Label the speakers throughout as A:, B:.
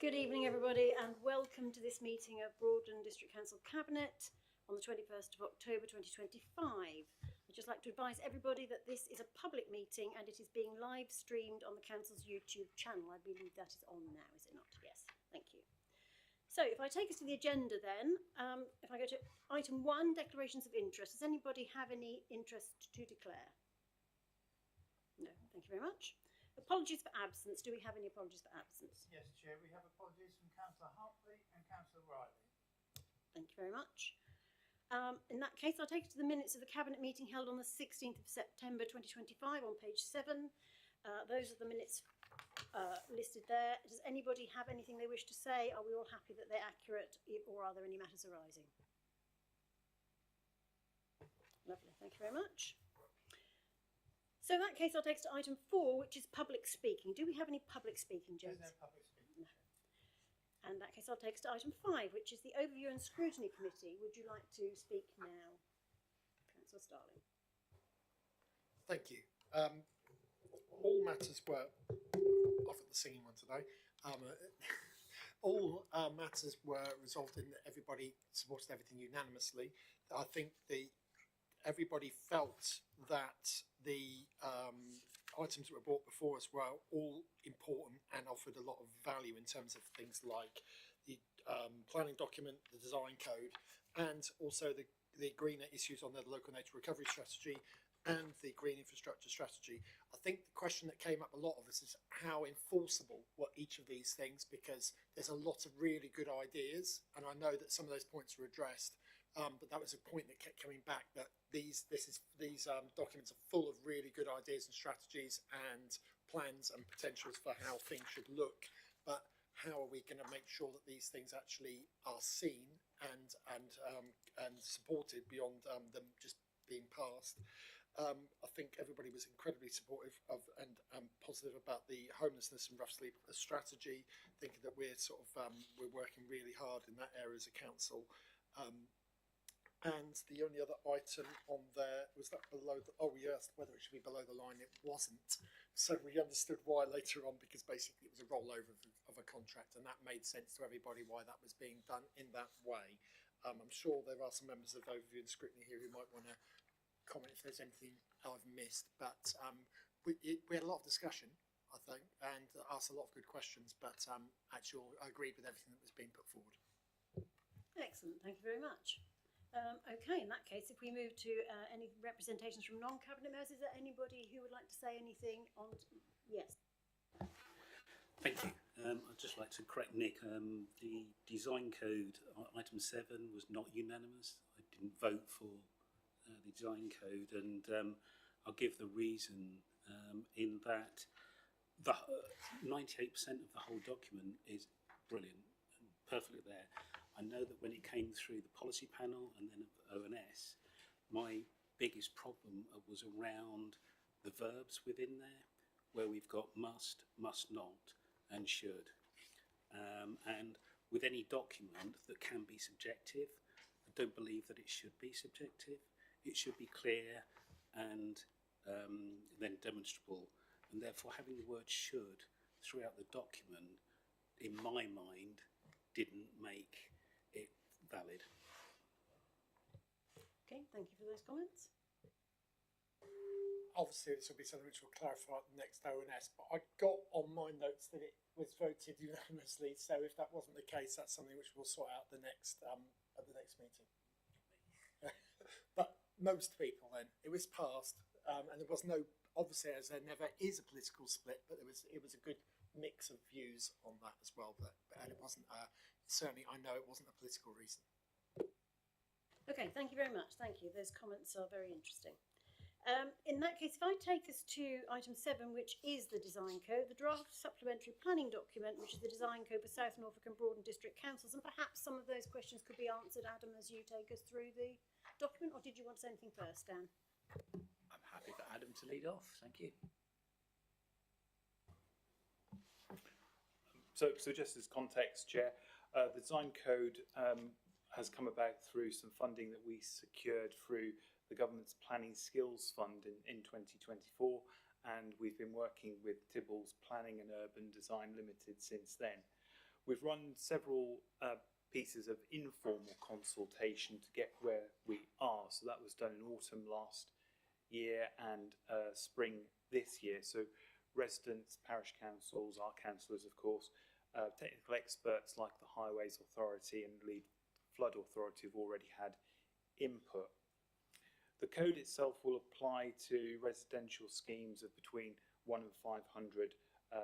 A: Good evening, everybody, and welcome to this meeting of Broadland District Council Cabinet on the 21st of October 2025. I'd just like to advise everybody that this is a public meeting and it is being live streamed on the Council's YouTube channel. I believe that is on now, is it not? Yes, thank you. So if I take us to the agenda then, if I go to item 1, declarations of interest. Does anybody have any interest to declare? No, thank you very much. Apologies for absence. Do we have any apologies for absence?
B: Yes, Chair, we have apologies from Councillor Hartley and Councillor Riley.
A: Thank you very much. In that case, I'll take it to the minutes of the Cabinet meeting held on the 16th of September 2025 on page 7. Those are the minutes listed there. Does anybody have anything they wish to say? Are we all happy that they're accurate, or are there any matters arising? Lovely, thank you very much. So in that case, I'll take us to item 4, which is public speaking. Do we have any public speaking, James?
B: There's no public speaking.
A: No. And in that case, I'll take us to item 5, which is the Overview and Scrutiny Committee. Would you like to speak now, Councillor Starling?
C: Thank you. All matters were off at the singing one today. All matters were resolved in that everybody supported everything unanimously. I think everybody felt that the items that were brought before us were all important and offered a lot of value in terms of things like the planning document, the design code, and also the greener issues on the local nature recovery strategy and the green infrastructure strategy. I think the question that came up a lot of us is how enforceable were each of these things, because there's a lot of really good ideas, and I know that some of those points were addressed, but that was a point that kept coming back, that these documents are full of really good ideas and strategies and plans and potentials for how things should look, but how are we going to make sure that these things actually are seen and supported beyond them just being passed? I think everybody was incredibly supportive of and positive about the homelessness and rough sleep strategy, thinking that we're we're working really hard in that area as a council. And the only other item on there was that below the, we asked whether it should be below the line. It wasn't, so we understood why later on, because basically it was a rollover of a contract, and that made sense to everybody why that was being done in that way. I'm sure there are some members of Overview and Scrutiny here who might want to comment if there's anything I've missed, but we had a lot of discussion, I think, and asked a lot of good questions, but actually I agreed with everything that was being put forward.
A: Excellent, thank you very much. Okay, in that case, if we move to any representations from non-cabinet members, is there anybody who would like to say anything on? Yes.
D: Thank you. I'd just like to correct Nick. The design code, item 7, was not unanimous. I didn't vote for the design code, and I'll give the reason in that the 98% of the whole document is brilliant and perfectly there. I know that when it came through the policy panel and then ONS, my biggest problem was around the verbs within there, where we've got must, must not, and should. And with any document that can be subjective, I don't believe that it should be subjective. It should be clear and then demonstrable, and therefore having the word should throughout the document, in my mind, didn't make it valid.
A: Okay, thank you for those comments.
C: Obviously this will be something which we'll clarify at the next ONS, but I got on my notes that it was voted unanimously, so if that wasn't the case, that's something which we'll sort out at the next meeting. But most people then, it was passed, and there was no, obviously as there never is a political split, but it was a good mix of views on that as well, and it wasn't, certainly I know it wasn't a political reason.
A: Okay, thank you very much, thank you. Those comments are very interesting. In that case, if I take us to item 7, which is the design code, the draft supplementary planning document, which is the design code for South Norfolk and Broadland District Councils, and perhaps some of those questions could be answered, Adam, as you take us through the document, or did you want to say anything first, Dan?
E: I'm happy for Adam to lead off, thank you.
F: So just as context, Chair, the design code has come about through some funding that we secured through the government's Planning Skills Fund in 2024, and we've been working with Tibble's Planning and Urban Design Limited since then. We've run several pieces of informal consultation to get where we are. So that was done in autumn last year and spring this year. So residents, parish councils, our councillors of course, technical experts like the Highways Authority and Lead Flood Authority have already had input. The code itself will apply to residential schemes of between 1 and 500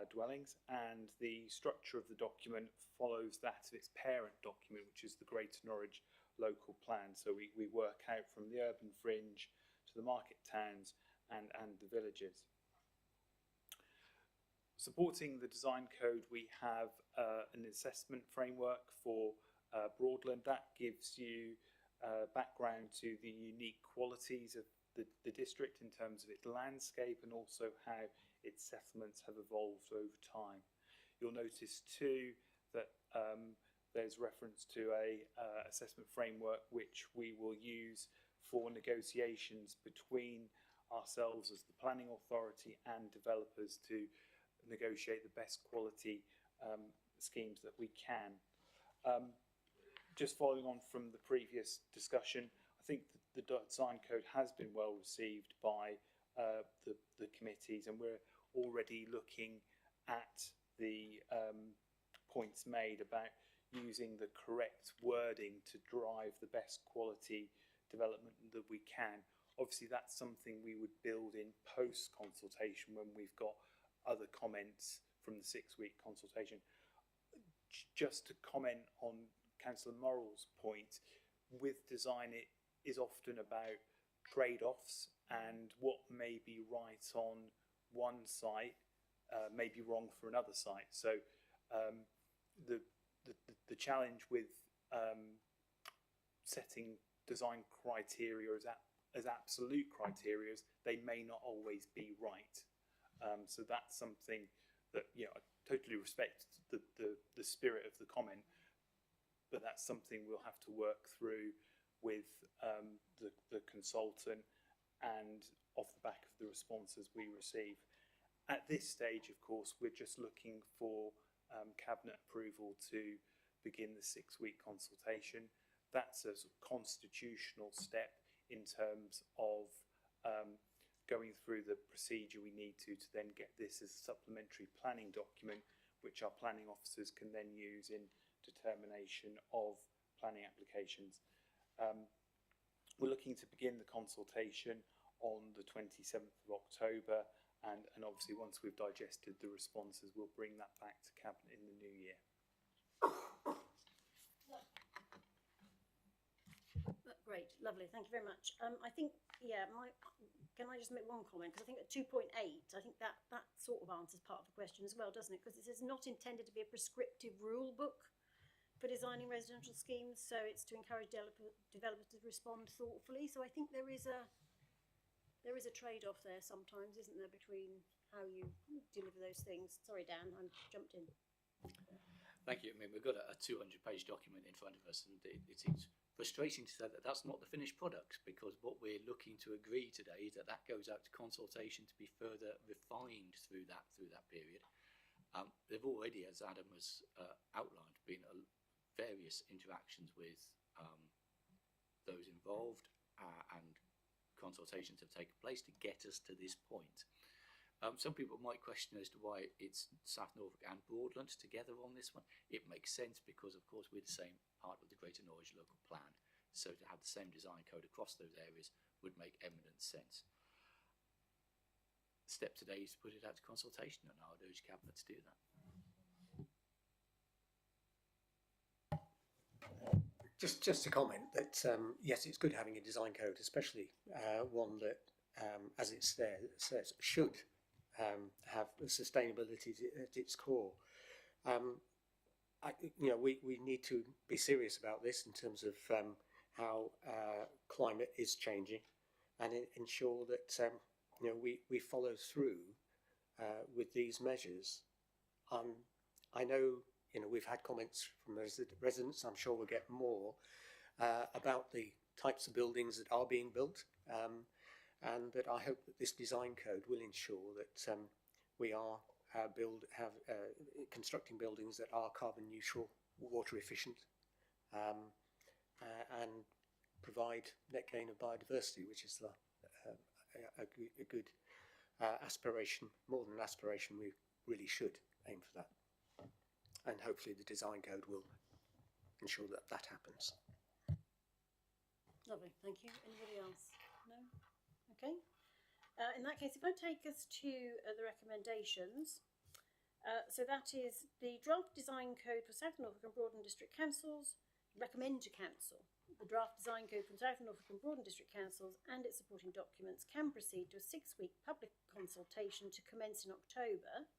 F: dwellings, and the structure of the document follows that of its parent document, which is the Greater Norwich Local Plan. So we work out from the urban fringe to the market towns and the villages. Supporting the design code, we have an assessment framework for Broadland. That gives you background to the unique qualities of the district in terms of its landscape and also how its settlements have evolved over time. You'll notice too that there's reference to a assessment framework which we will use for negotiations between ourselves as the planning authority and developers to negotiate the best quality schemes that we can. Just following on from the previous discussion, I think the design code has been well received by the committees, and we're already looking at the points made about using the correct wording to drive the best quality development that we can. Obviously that's something we would build in post consultation when we've got other comments from the 6-week consultation. Just to comment on Councillor Morrell's point, with design it is often about trade-offs, and what may be right on one site may be wrong for another site. So the challenge with setting design criteria as absolute criteria is they may not always be right. So that's something that, you know, I totally respect the spirit of the comment, but that's something we'll have to work through with the consultant and off the back of the responses we receive. At this stage, of course, we're just looking for Cabinet approval to begin the 6-week consultation. That's a sort of constitutional step in terms of going through the procedure we need to then get this as a supplementary planning document, which our planning officers can then use in determination of planning applications. We're looking to begin the consultation on the 27th of October, and obviously once we've digested the responses, we'll bring that back to Cabinet in the new year.
A: Great, lovely, thank you very much. I think, yeah, can I just make one comment? Because I think at 2.8, I think that sort of answers part of the question as well, doesn't it? Because it says not intended to be a prescriptive rule book for designing residential schemes, so it's to encourage developers to respond thoughtfully. So I think there is a trade-off there sometimes, isn't there, between how you deliver those things. Sorry, Dan, I jumped in.
E: Thank you. I mean, we've got a 200-page document in front of us, and it is frustrating to say that that's not the finished product, because what we're looking to agree today is that goes out to consultation to be further refined through that period. There've already, as Adam has outlined, been various interactions with those involved, and consultations have taken place to get us to this point. Some people might question as to why it's South Norfolk and Broadland together on this one. It makes sense because, of course, we're the same part of the Greater Norwich Local Plan. So to have the same design code across those areas would make eminent sense. The step today is to put it out to consultation, and I would urge Cabinet to do that.
G: Just to comment that, yes, it's good having a design code, especially one that, as it's there, it says should have sustainability at its core. We need to be serious about this in terms of how climate is changing, and ensure that we follow through with these measures. I know we've had comments from residents. I'm sure we'll get more about the types of buildings that are being built, and that I hope that this design code will ensure that we are constructing buildings that are carbon neutral, water efficient, and provide net gain of biodiversity, which is a good aspiration, more than an aspiration. We really should aim for that, and hopefully the design code will ensure that that happens.
A: Lovely, thank you. Anybody else? No? Okay. In that case, if I take us to the recommendations, so that is the draft design code for South Norfolk and Broadland District Councils, recommend to Council. The draft design code from South Norfolk and Broadland District Councils and its supporting documents can proceed to a 6-week public consultation to commence in October.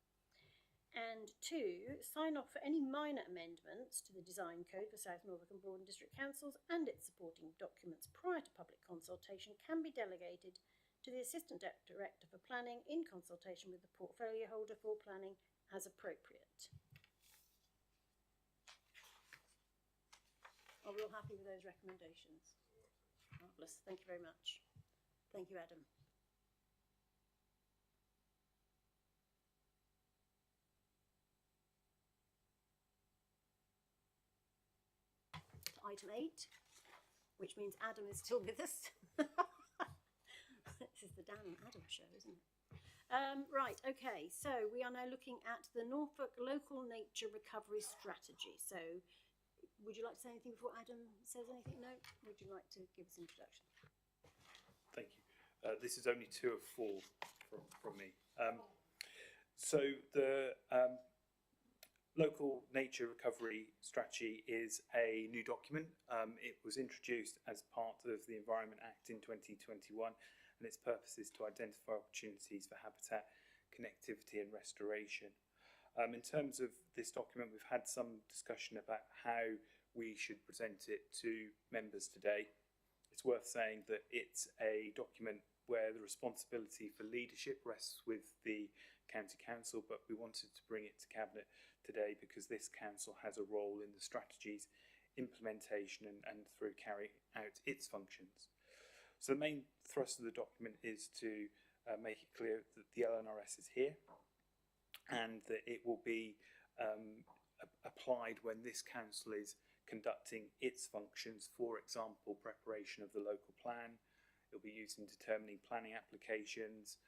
A: And 2, sign off for any minor amendments to the design code for South Norfolk and Broadland District Councils and its supporting documents prior to public consultation can be delegated to the Assistant Director for Planning in consultation with the portfolio holder for planning as appropriate. Are we all happy with those recommendations? Marvellous, thank you very much. Thank you, Adam. Item 8, which means Adam is still with us. This is the Dan and Adam show, isn't it? Right, okay, so we are now looking at the Norfolk Local Nature Recovery Strategy. So would you like to say anything before Adam says anything? No? Would you like to give us an introduction?
F: Thank you. This is only 2 of 4 from me. So the Local Nature Recovery Strategy is a new document. It was introduced as part of the Environment Act in 2021, and its purpose is to identify opportunities for habitat, connectivity and restoration. In terms of this document, we've had some discussion about how we should present it to members today. It's worth saying that it's a document where the responsibility for leadership rests with the County Council, but we wanted to bring it to Cabinet today because this council has a role in the strategy's implementation and through carrying out its functions. So the main thrust of the document is to make it clear that the LNRS is here and that it will be applied when this council is conducting its functions, for example, preparation of the local plan. It will be used in determining planning applications,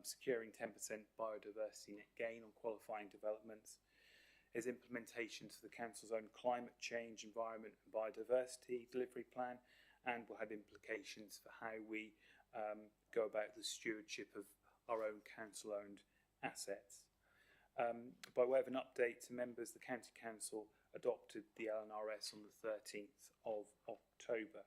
F: securing 10% biodiversity net gain on qualifying developments. There's implementation to the council's own climate change, environment and biodiversity delivery plan, and will have implications for how we go about the stewardship of our own council-owned assets. By way of an update to members, the County Council adopted the LNRS on the 13th of October.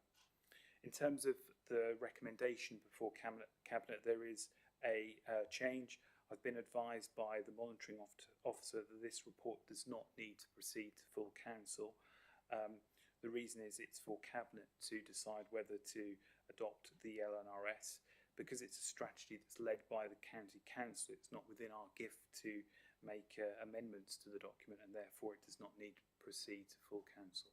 F: In terms of the recommendation before Cabinet, there is a change. I've been advised by the monitoring officer that this report does not need to proceed to full council. The reason is it's for Cabinet to decide whether to adopt the LNRS. Because it's a strategy that's led by the County Council, it's not within our gift to make amendments to the document, and therefore it does not need to proceed to full council.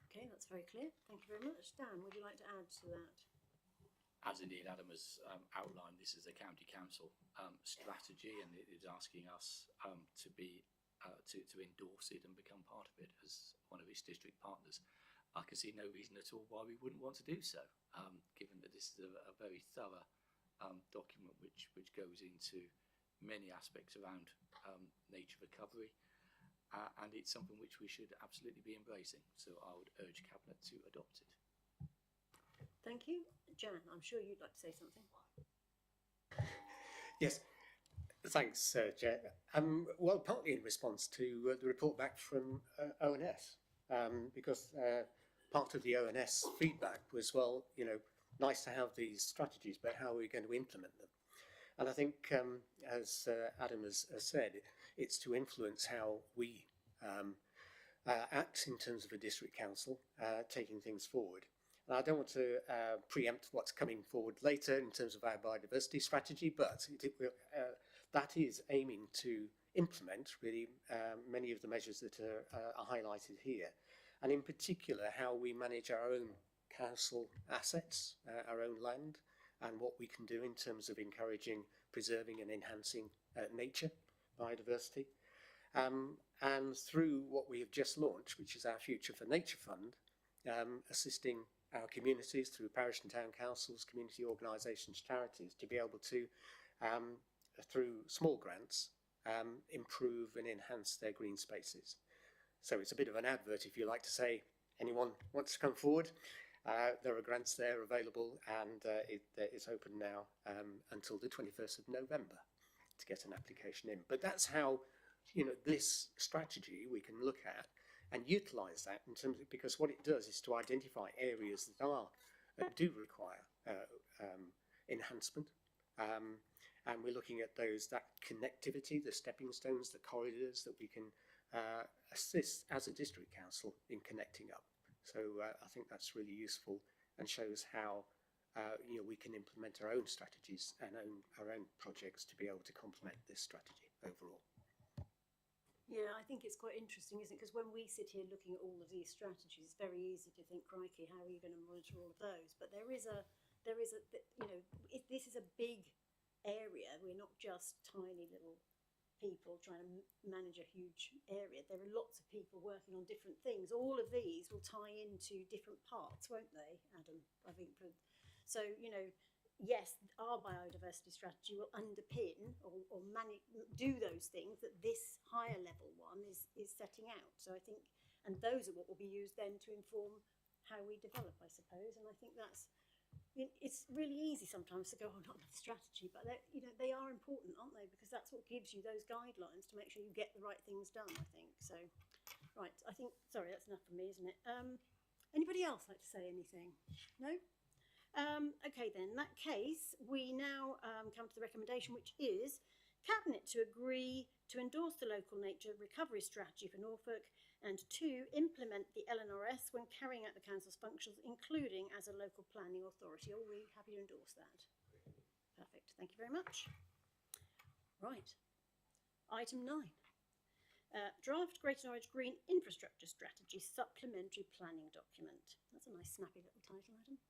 A: Okay, that's very clear. Thank you very much. Dan, would you like to add to that?
E: As indeed Adam has outlined, this is a County Council strategy, and it is asking us to endorse it and become part of it as one of its district partners. I can see no reason at all why we wouldn't want to do so, given that this is a very thorough document which goes into many aspects around nature recovery, and it's something which we should absolutely be embracing. So I would urge Cabinet to adopt it.
A: Thank you. Jan, I'm sure you'd like to say something.
G: Yes, thanks, Chair. Well, partly in response to the report back from ONS, because part of the ONS feedback was, well, you know, nice to have these strategies, but how are we going to implement them? And I think, as Adam has said, it's to influence how we act in terms of a district council, taking things forward. And I don't want to preempt what's coming forward later in terms of our biodiversity strategy, but that is aiming to implement really many of the measures that are highlighted here. And in particular, how we manage our own council assets, our own land, and what we can do in terms of encouraging, preserving and enhancing nature, biodiversity. And through what we have just launched, which is our Future for Nature Fund, assisting our communities through parish and town councils, community organisations, charities, to be able to, through small grants, improve and enhance their green spaces. So it's a bit of an advert, if you like to say, anyone wants to come forward. There are grants there available, and it's open now until the 21st of November to get an application in. But that's how, this strategy we can look at and utilise that in terms of, because what it does is to identify areas that do require enhancement. And we're looking at that connectivity, the stepping stones, the corridors that we can assist as a district council in connecting up. So I think that's really useful and shows how we can implement our own strategies and our own projects to be able to complement this strategy overall.
A: Yeah, I think it's quite interesting, isn't it? Because when we sit here looking at all of these strategies, it's very easy to think, crikey, how are you going to monitor all of those? But this is a big area. We're not just tiny little people trying to manage a huge area. There are lots of people working on different things. All of these will tie into different parts, won't they, Adam? I think so. Yes, our biodiversity strategy will underpin or do those things that this higher level one is setting out. So I think, and those are what will be used then to inform how we develop, I suppose. And I think it's really easy sometimes to go, oh, not enough strategy, but they are important, aren't they? Because that's what gives you those guidelines to make sure you get the right things done, I think. So, right, I think, sorry, that's enough for me, isn't it? Anybody else like to say anything? No? Okay then, in that case, we now come to the recommendation, which is Cabinet to agree to endorse the local nature recovery strategy for Norfolk, and 2, implement the LNRS when carrying out the council's functions, including as a local planning authority. Are we happy to endorse that? Perfect, thank you very much. Right, item 9. Draft Greater Norwich Green Infrastructure Strategy Supplementary Planning Document. That's a nice snappy little title, Adam.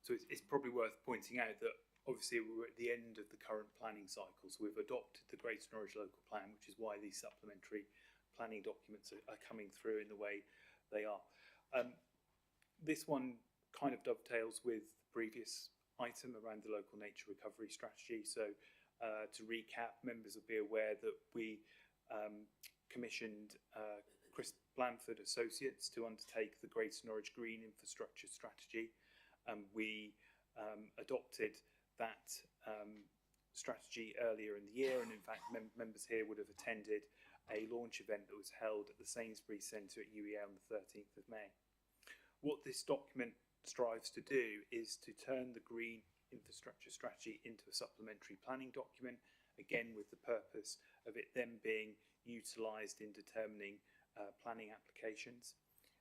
F: So it's probably worth pointing out that obviously we're at the end of the current planning cycle, so we've adopted the Greater Norwich Local Plan, which is why these supplementary planning documents are coming through in the way they are. This one kind of dovetails with the previous item around the local nature recovery strategy. So to recap, members will be aware that we commissioned Chris Blanford Associates to undertake the Greater Norwich Green Infrastructure Strategy. We adopted that strategy earlier in the year, and in fact members here would have attended a launch event that was held at the Sainsbury's Centre at UEA on the 13th of May. What this document strives to do is to turn the green infrastructure strategy into a supplementary planning document, again with the purpose of it then being utilised in determining planning applications.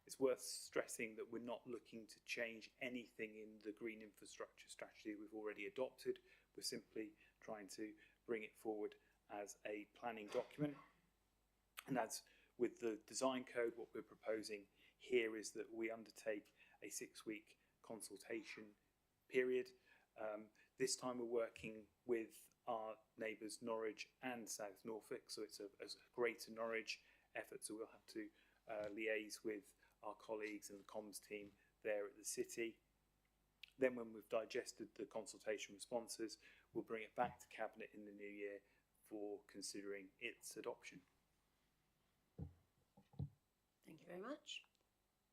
F: It's worth stressing that we're not looking to change anything in the green infrastructure strategy we've already adopted. We're simply trying to bring it forward as a planning document. And as with the design code, what we're proposing here is that we undertake a 6-week consultation period. This time we're working with our neighbours Norwich and South Norfolk, so it's a Greater Norwich effort, so we'll have to liaise with our colleagues and the comms team there at the city. Then when we've digested the consultation responses, we'll bring it back to Cabinet in the new year for considering its adoption.
A: Thank you very much.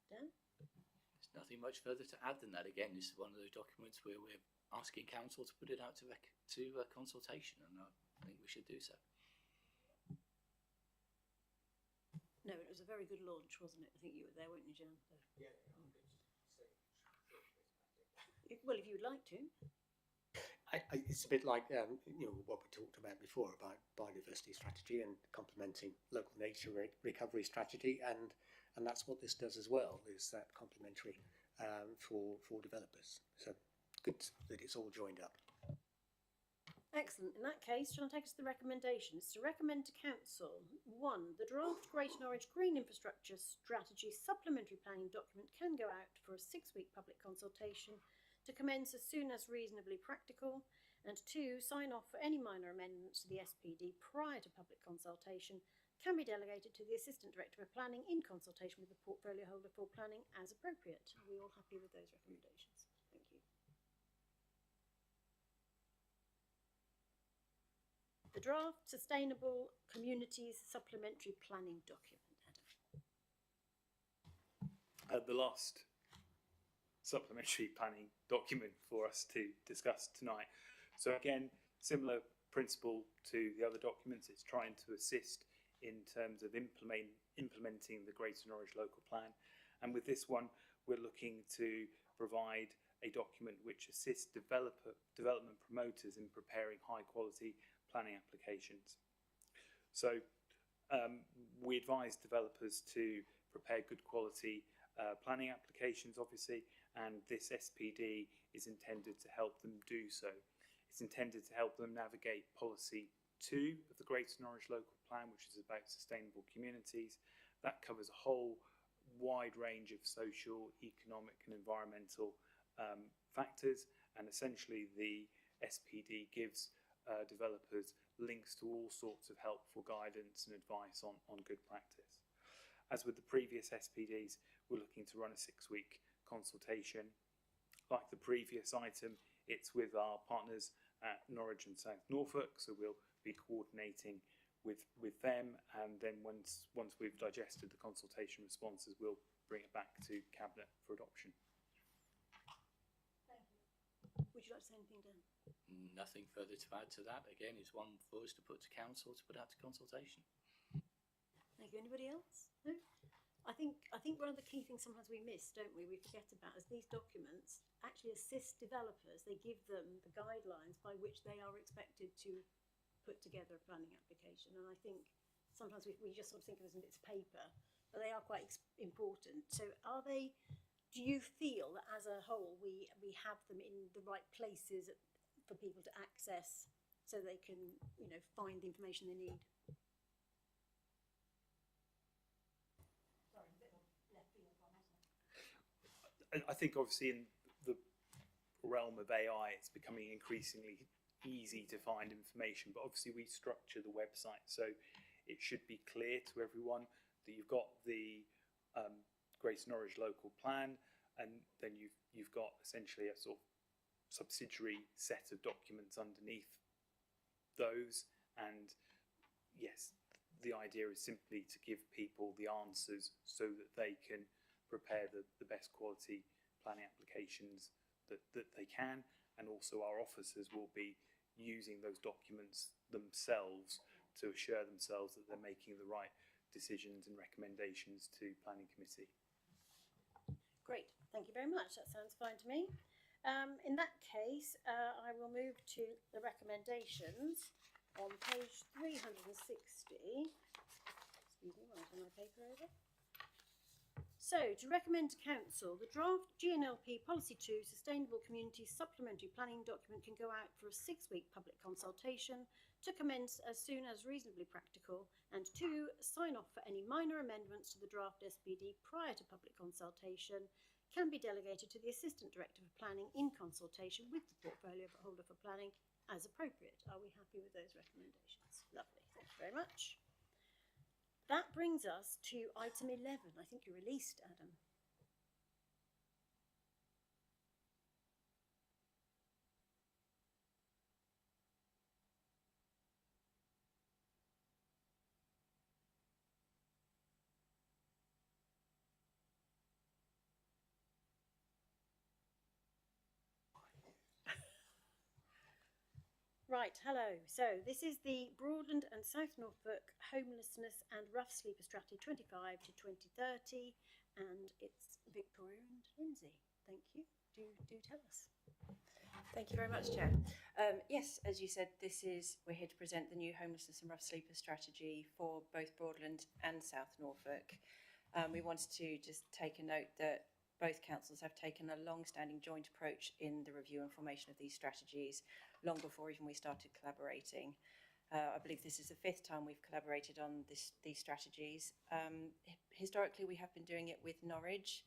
A: Dan?
E: There's nothing much further to add than that. Again, this is one of those documents where we're asking council to put it out to consultation, and I think we should do so.
A: No, it was a very good launch, wasn't it? I think you were there, weren't you, Jan? So.
G: Yeah.
A: Well, if you would like to.
G: It's a bit like what we talked about before about biodiversity strategy and complementing local nature recovery strategy, and that's what this does as well. Is that complementary for developers? So good that it's all joined up.
A: Excellent. In that case, shall I take us to the recommendations? To recommend to Council, 1. The draft Greater Norwich Green Infrastructure Strategy Supplementary Planning document can go out for a 6-week public consultation to commence as soon as reasonably practical. And 2. Sign off for any minor amendments to the SPD prior to public consultation can be delegated to the Assistant Director of Planning in consultation with the portfolio holder for planning as appropriate. Are we all happy with those recommendations? Thank you. The draft Sustainable Communities Supplementary Planning document. Adam.
F: The last supplementary planning document for us to discuss tonight. So again, similar principle to the other documents. It's trying to assist in terms of implementing the Greater Norwich Local Plan. And with this one, we're looking to provide a document which assists development promoters in preparing high quality planning applications. So we advise developers to prepare good quality planning applications, obviously, and this SPD is intended to help them do so. It's intended to help them navigate policy 2 of the Greater Norwich Local Plan, which is about sustainable communities. That covers a whole wide range of social, economic and environmental factors, and essentially the SPD gives developers links to all sorts of helpful guidance and advice on good practice. As with the previous SPDs, we're looking to run a 6-week consultation. Like the previous item, it's with our partners at Norwich and South Norfolk, so we'll be coordinating with them, and then once we've digested the consultation responses, we'll bring it back to Cabinet for adoption.
A: Thank you. Would you like to say anything, Dan?
E: Nothing further to add to that. Again, it's one for us to put to Council to put out to consultation.
A: Thank you. Anybody else? No? I think one of the key things sometimes we miss, don't we? We forget about is these documents actually assist developers. They give them the guidelines by which they are expected to put together a planning application. And I think sometimes we just sort of think of them as bits of paper, but they are quite important. So do you feel that as a whole we have them in the right places for people to access so they can, find the information they need?
F: I think obviously in the realm of AI, it's becoming increasingly easy to find information, but obviously we structure the website so it should be clear to everyone that you've got the Greater Norwich Local Plan, and then you've got essentially a sort of subsidiary set of documents underneath those. And yes, the idea is simply to give people the answers so that they can prepare the best quality planning applications that they can, and also our officers will be using those documents themselves to assure themselves that they're making the right decisions and recommendations to planning committee.
A: Great, thank you very much. That sounds fine to me. In that case, I will move to the recommendations on page 360. Excuse me, while I turn my paper over. So, to recommend to Council, the draft GNLP Policy 2 Sustainable Communities Supplementary Planning document can go out for a 6-week public consultation to commence as soon as reasonably practical, and 2. Sign off for any minor amendments to the draft SPD prior to public consultation can be delegated to the Assistant Director for Planning in consultation with the portfolio holder for planning as appropriate. Are we happy with those recommendations? Lovely, thank you very much. That brings us to item 11. I think you're released, Adam. Right, hello. So this is the Broadland and South Norfolk Homelessness and Rough Sleeper Strategy 25 to 2030, and it's Victoria and Lindsay. Thank you. Do tell us.
H: Thank you very much, Chair. Yes, as you said, we're here to present the new Homelessness and Rough Sleeper Strategy for both Broadland and South Norfolk. We wanted to just take a note that both councils have taken a long-standing joint approach in the review and formation of these strategies, long before even we started collaborating. I believe this is the 5th time we've collaborated on these strategies. Historically, we have been doing it with Norwich,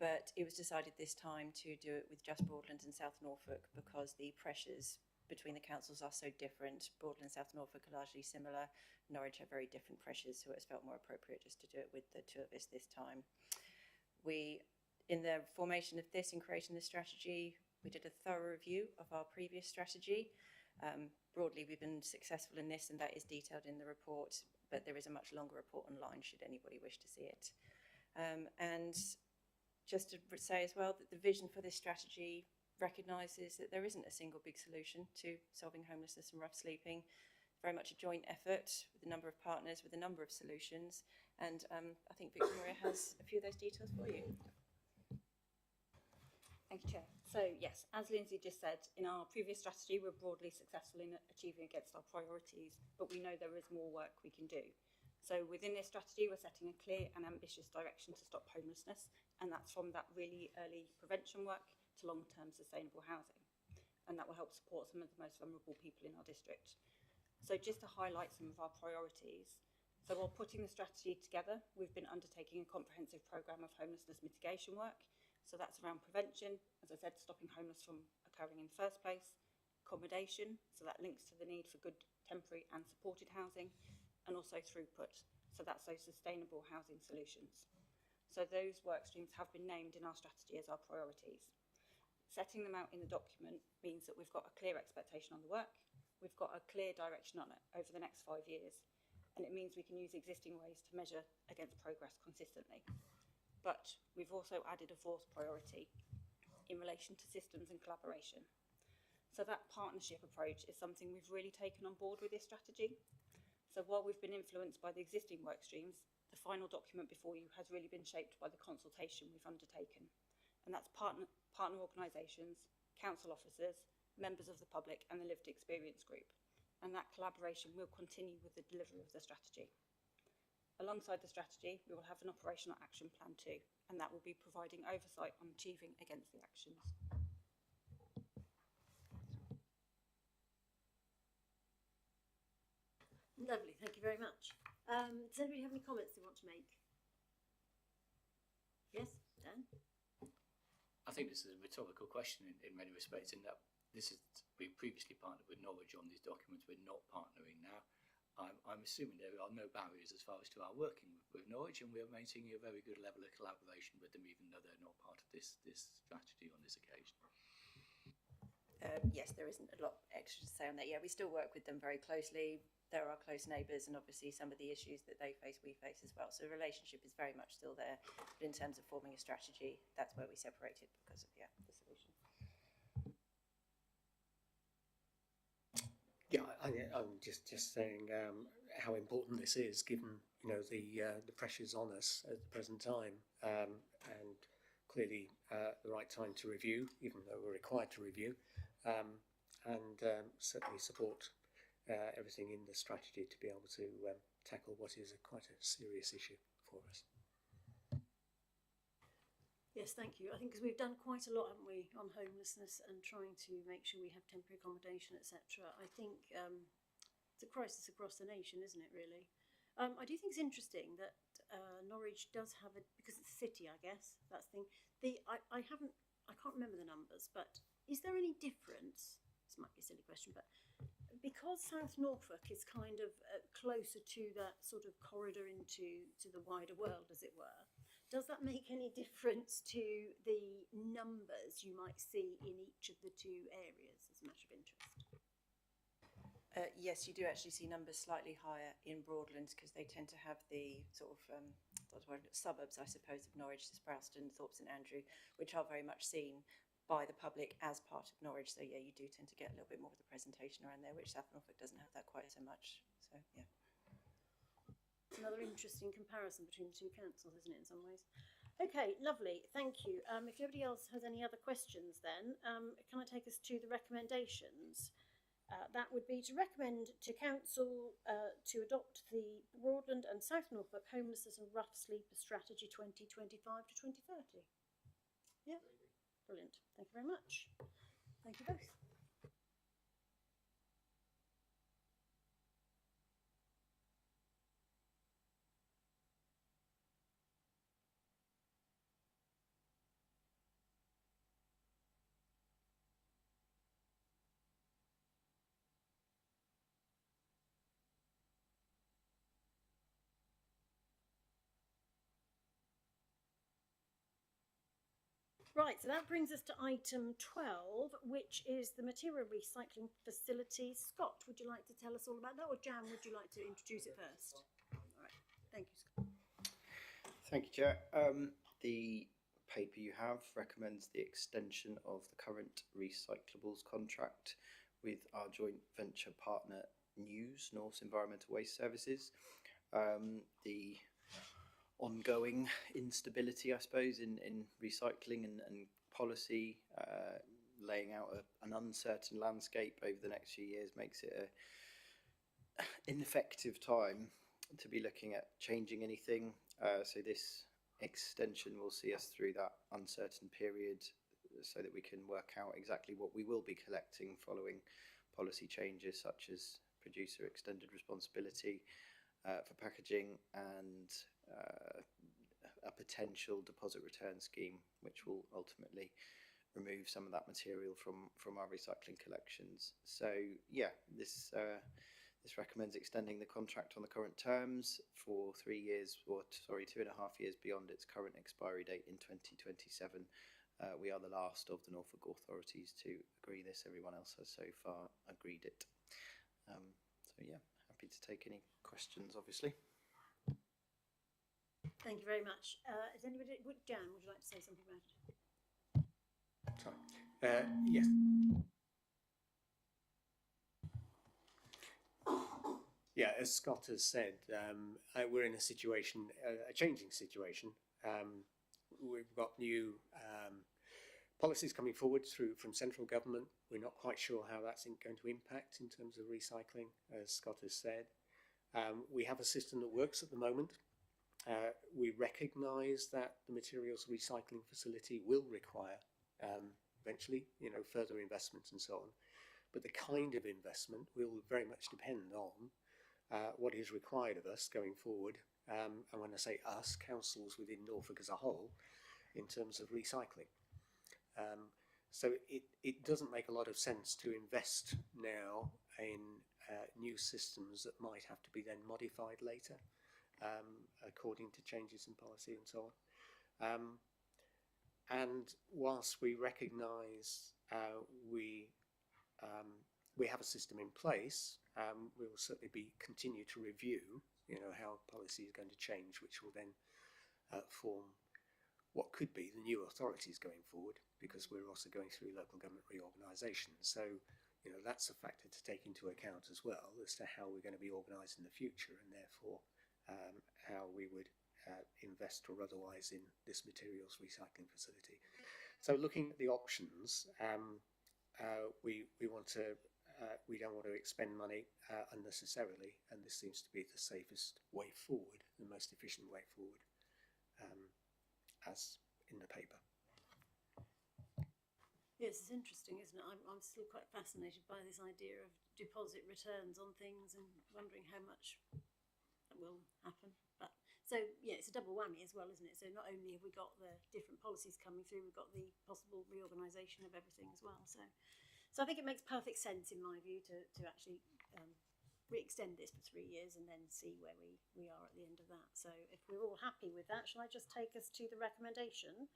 H: but it was decided this time to do it with just Broadland and South Norfolk because the pressures between the councils are so different. Broadland and South Norfolk are largely similar. Norwich have very different pressures, so it's felt more appropriate just to do it with the two of us this time. In the formation of this and creating this strategy, we did a thorough review of our previous strategy. Broadly, we've been successful in this, and that is detailed in the report, but there is a much longer report online should anybody wish to see it. And just to say as well that the vision for this strategy recognises that there isn't a single big solution to solving homelessness and rough sleeping. Very much a joint effort with a number of partners, with a number of solutions, and I think Victoria has a few of those details for you.
I: Thank you, Chair. So yes, as Lindsay just said, in our previous strategy, we're broadly successful in achieving against our priorities, but we know there is more work we can do. So within this strategy, we're setting a clear and ambitious direction to stop homelessness, and that's from that really early prevention work to long-term sustainable housing. And that will help support some of the most vulnerable people in our district. So just to highlight some of our priorities. So while putting the strategy together, we've been undertaking a comprehensive programme of homelessness mitigation work. So that's around prevention, as I said, stopping homeless from occurring in the first place, accommodation, so that links to the need for good temporary and supported housing, and also throughput, so that's those sustainable housing solutions. So those work streams have been named in our strategy as our priorities. Setting them out in the document means that we've got a clear expectation on the work, we've got a clear direction on it over the next 5 years, and it means we can use existing ways to measure against progress consistently. But we've also added a 4th priority in relation to systems and collaboration. So that partnership approach is something we've really taken on board with this strategy. So while we've been influenced by the existing work streams, the final document before you has really been shaped by the consultation we've undertaken. And that's partner organisations, council officers, members of the public and the lived experience group. And that collaboration will continue with the delivery of the strategy. Alongside the strategy, we will have an operational action plan too, and that will be providing oversight on achieving against the actions.
A: Lovely, thank you very much. Does anybody have any comments they want to make? Yes, Dan?
E: I think this is a rhetorical question in many respects, in that we previously partnered with Norwich on these documents, we're not partnering now. I'm assuming there are no barriers as far as to our working with Norwich, and we're maintaining a very good level of collaboration with them, even though they're not part of this strategy on this occasion.
H: Yes, there isn't a lot extra to say on that. Yeah, we still work with them very closely. They're our close neighbours, and obviously some of the issues that they face, we face as well. So the relationship is very much still there. But in terms of forming a strategy, that's where we separated because of the solution.
G: Yeah, I'm just saying how important this is, given the pressures on us at the present time, and clearly the right time to review, even though we're required to review, and certainly support everything in the strategy to be able to tackle what is quite a serious issue for us.
A: Yes, thank you. I think because we've done quite a lot, haven't we, on homelessness and trying to make sure we have temporary accommodation, etc. I think it's a crisis across the nation, isn't it, really? I do think it's interesting that Norwich does have because it's a city, I guess, that's the thing. I can't remember the numbers, but is there any difference? This might be a silly question, but because South Norfolk is kind of closer to that sort of corridor into the wider world, as it were, does that make any difference to the numbers you might see in each of the two areas as a matter of interest?
H: Yes, you do actually see numbers slightly higher in Broadland because they tend to have the sort of suburbs, I suppose, of Norwich, Sprowston, Thorpe St Andrew, which are very much seen by the public as part of Norwich. So yeah, you do tend to get a little bit more of the presentation around there, which South Norfolk doesn't have that quite so much. So yeah.
A: It's another interesting comparison between the two councils, isn't it, in some ways? Okay, lovely, thank you. If nobody else has any other questions then, can I take us to the recommendations? That would be to recommend to Council to adopt the Broadland and South Norfolk Homelessness and Rough Sleeper Strategy 2025 to 2030. Yeah, brilliant. Thank you very much. Thank you both. Right, so that brings us to item 12, which is the material recycling facility. Scott, would you like to tell us all about that, or Jan, would you like to introduce it first? All right, thank you, Scott.
J: Thank you, Chair. The paper you have recommends the extension of the current recyclables contract with our joint venture partner News, North Environmental Waste Services. The ongoing instability, I suppose, in recycling and policy, laying out an uncertain landscape over the next few years makes it an ineffective time to be looking at changing anything. So this extension will see us through that uncertain period so that we can work out exactly what we will be collecting following policy changes such as producer extended responsibility for packaging and a potential deposit return scheme, which will ultimately remove some of that material from our recycling collections. So yeah, this recommends extending the contract on the current terms for 3 years, or sorry, 2.5 years beyond its current expiry date in 2027. We are the last of the Norfolk authorities to agree this. Everyone else has so far agreed it. So yeah, happy to take any questions, obviously.
A: Thank you very much. Is anybody, Jan, would you like to say something about it?
G: Sorry. Yes. Yeah, as Scott has said, we're in a situation, a changing situation. We've got new policies coming forward from central government. We're not quite sure how that's going to impact in terms of recycling, as Scott has said. We have a system that works at the moment. We recognise that the materials recycling facility will require eventually, further investments and so on. But the kind of investment will very much depend on what is required of us going forward. And when I say us, councils within Norfolk as a whole, in terms of recycling. So it doesn't make a lot of sense to invest now in new systems that might have to be then modified later, according to changes in policy and so on. And whilst we recognise we have a system in place, we will certainly continue to review, how policy is going to change, which will then form what could be the new authorities going forward, because we're also going through local government reorganisation. So, that's a factor to take into account as well as to how we're going to be organised in the future, and therefore how we would invest or otherwise in this materials recycling facility. So, looking at the options, we don't want to expend money unnecessarily, and this seems to be the safest way forward, the most efficient way forward, as in the paper.
A: Yes, it's interesting, isn't it? I'm still quite fascinated by this idea of deposit returns on things and wondering how much that will happen. But so yeah, it's a double whammy as well, isn't it? So not only have we got the different policies coming through, we've got the possible reorganisation of everything as well. So I think it makes perfect sense, in my view, to actually re-extend this for 3 years and then see where we are at the end of that. So if we're all happy with that, shall I just take us to the recommendation,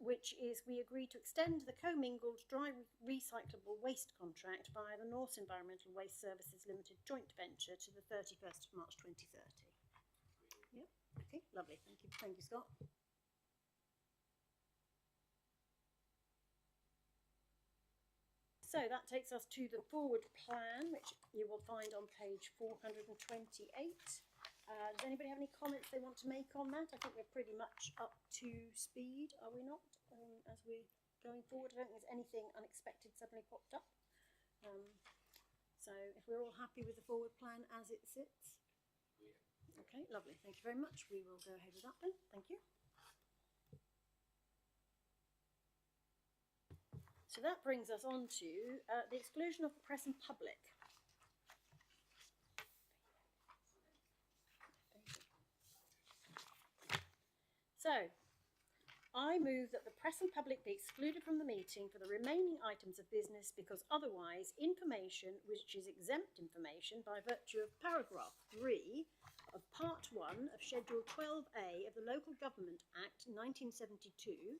A: which is we agree to extend the commingled dry recyclable waste contract via the North Environmental Waste Services Limited joint venture to the 31st of March 2030. Yep. Okay, lovely. Thank you, Scott. So that takes us to the forward plan, which you will find on page 428. Does anybody have any comments they want to make on that? I think we're pretty much up to speed, are we not, as we're going forward? I don't think there's anything unexpected suddenly popped up. So if we're all happy with the forward plan as it sits. Okay, lovely. Thank you very much. We will go ahead with that then. Thank you. So that brings us on to the exclusion of the press and public. So, I move that the press and public be excluded from the meeting for the remaining items of business because otherwise information which is exempt information by virtue of paragraph 3 of part 1 of Schedule 12A of the Local Government Act 1972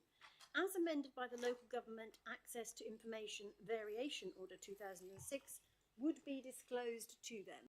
A: as amended by the Local Government Access to Information Variation Order 2006, would be disclosed to them.